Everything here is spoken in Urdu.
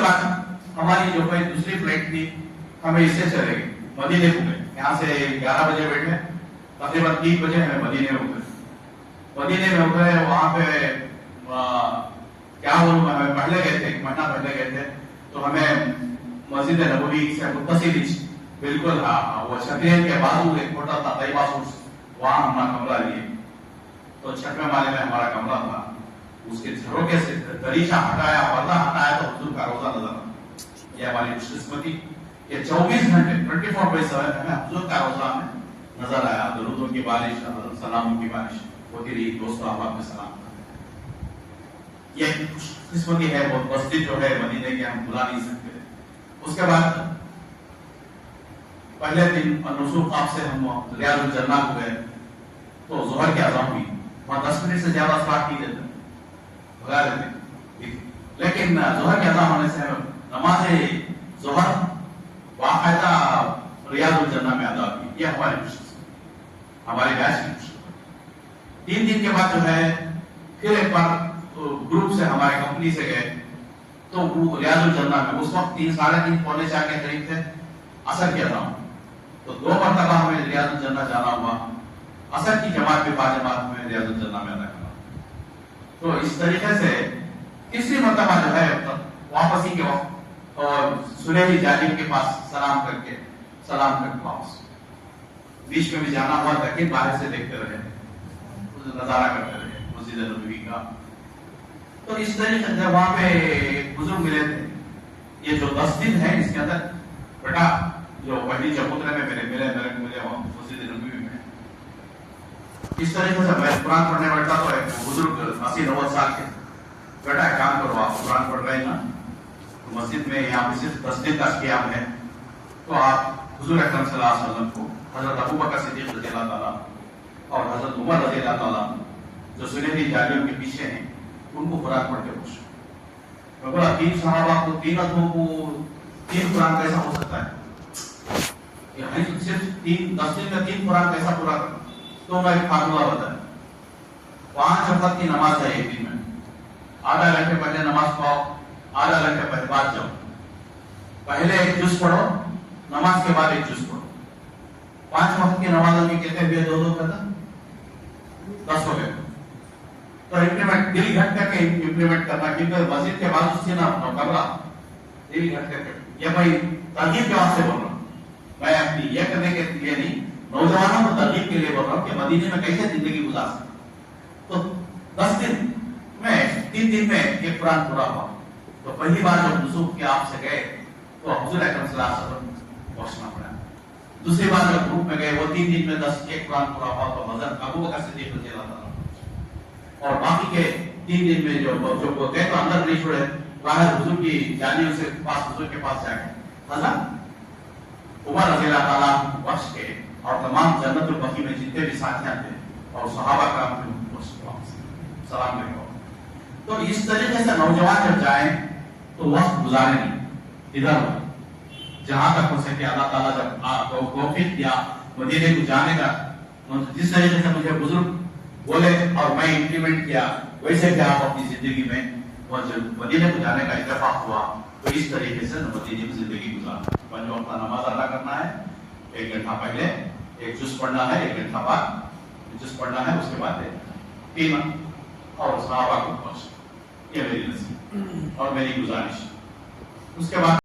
بعد ہماری جو کوئی دوسری فلائٹ تھی ہمیں اس سے چلے گئے مدینے کو گئے. یہاں سے 11 بجے بیٹھے, تقریباً 3 بجے ہمیں مدینے میں اترے. مدینے میں اترے, وہاں پہ کیا بولوں, ہمیں پہلے گئے تھے, 1 مہینہ پہلے گئے تھے, تو ہمیں مسجد نبوی سے متصل بالکل وہ چھترین کے بازو ایک چھوٹا تھا طیبہ سوٹ, وہاں ہمارا کمرہ لیے. تو چھٹویں مالے میں ہمارا کمرہ تھا. اس کے جھروکے سے دریچہ ہٹایا, پردہ ہٹایا تو حضور کا روزہ نظر آیا. یہ ہماری خوش قسمتی کہ 24 گھنٹے 24/7 ہمیں حضور کا روزہ ہمیں نظر آیا. درودوں کی بارش, سلاموں کی بارش ہوتی رہی. دوستوں احباب میں سلام. یہ خوش قسمتی ہے, وہ مسجد جو ہے مدینے کی ہم بھلا نہیں سکتے. اس کے بعد پہلے دن نزول خواب سے ہم ریاض الجنہ کو گئے تو ظہر کی اذان ہوئی. وہاں 10 منٹ سے زیادہ اسٹارٹ نہیں دیتے, بھگا دیتے. لیکن ظہر کی اذان ہونے سے نماز ظہر باقاعدہ ریاض الجنہ میں ادا کی. یہ ہماری خوشی, ہمارے بیچ کی خوشی. 3 دن کے بعد جو ہے پھر ایک بار گروپ سے ہمارے کمپنی سے گئے تو ریاض الجنہ میں اس وقت 3, 3:30, پونے 4 کے قریب تھے, عصر کی اذان. تو 2 مرتبہ ہمیں ریاض الجنہ جانا ہوا. عصر کی جماعت بھی باجماعت میں ریاض الجنہ میں ادا کرنا. تو اس طریقے سے تیسری مرتبہ جو ہے واپسی کے وقت اور سنہری جانب کے پاس سلام کر کے واپس. بیچ میں بھی جانا ہوا, لیکن باہر سے دیکھتے رہے, نظارہ کرتے رہے مسجد نبوی کا. تو اس طریقے سے وہاں پہ ایک بزرگ ملے تھے. یہ جو 10 دن ہے اس کے اندر بیٹا جو پہلی چبوترے میں میرے کو ملے وہاں مسجد نبوی میں. اس طریقے سے میں قرآن پڑھنے بیٹھا تو ایک بزرگ 80-90 سال کے, بیٹا ایک کام کرو, آپ قرآن پڑھ رہے ہیں نا مسجد میں, یہاں پہ صرف 10 دن کا قیام ہے, تو آپ حضور اکرم صلی اللہ علیہ وسلم کو, حضرت ابوبکر صدیق رضی اللہ تعالیٰ اور حضرت عمر رضی اللہ تعالیٰ جو سنہری جالیوں کے پیچھے ہیں, ان کو قرآن پڑھ کے پوچھو. میں بولا 3 صحابہ کو 3 آدموں کو 3 قرآن کیسا ہو سکتا ہے؟ صرف 10 دن میں 3 قرآن کیسا پورا کرنا؟ تو میں ایک فارمولہ بتایا. 5 وقت کی نماز ہے ایک دن میں, آدھا گھنٹے پہلے نماز پڑھو, آدھا گھنٹے پہلے بعد جاؤ. پہلے ایک جز پڑھو, نماز کے بعد ایک جز پڑھو. 5 وقت کی نمازوں میں کہتے ہوئے 2 کرتا 10 ہو گئے. تو امپلیمنٹ دل گھٹ کر کے امپلیمنٹ کرنا, کیونکہ مسجد کے بعد سے نا کمرہ دل گھٹ کر کے. یہ بھائی ترغیب کے واسطے بول رہا ہوں, میں اپنی یہ کرنے کے لیے نہیں, نوجوانوں کو ترغیب کے لیے بول رہا ہوں کہ مدینے میں کیسے زندگی گزار سکتے. تو 10 دن میں 3 دن میں ایک قرآن پورا ہوا. تو پہلی بار جب وضو کے آپ سے گئے تو حضور اکرم صلی اللہ علیہ وسلم پہنچنا پڑا. دوسری بار جب گروپ میں گئے وہ 3 دن میں 10 ایک قرآن پورا ہوا تو حضرت ابوبکر صدیق رضی اللہ تعالیٰ. اور باقی کے 3 دن میں جو گئے تو اندر نہیں چھوڑے, باہر حضور کی جانیوں سے پاس, حضور کے پاس جا کے حضرت عمر رضی اللہ تعالیٰ بخش کے اور تمام جنت البقیع میں جتنے بھی ساتھیاں تھے اور صحابہ کرام سلام کرے. تو اس طریقے سے نوجوان جب جائیں تو وقت گزارے نہیں ادھر ہو, جہاں تک ہو سکے اللہ تعالیٰ جب آپ کو توفیق دیا مدینے کو جانے کا, جس طریقے سے مجھے بزرگ بولے اور میں امپلیمنٹ کیا, ویسے کہ آپ اپنی زندگی میں مدینے کو جانے کا اتفاق ہوا تو اس طریقے سے مدینے کی زندگی گزارنا. 5 وقت نماز ادا کرنا ہے, 1 گھنٹہ پہلے ایک جز پڑھنا ہے, 1 گھنٹہ بعد جز پڑھنا ہے, اس کے بعد 3 اور صحابہ کو پہنچنا. یہ میری نصیحت اور میری گزارش. اس کے بعد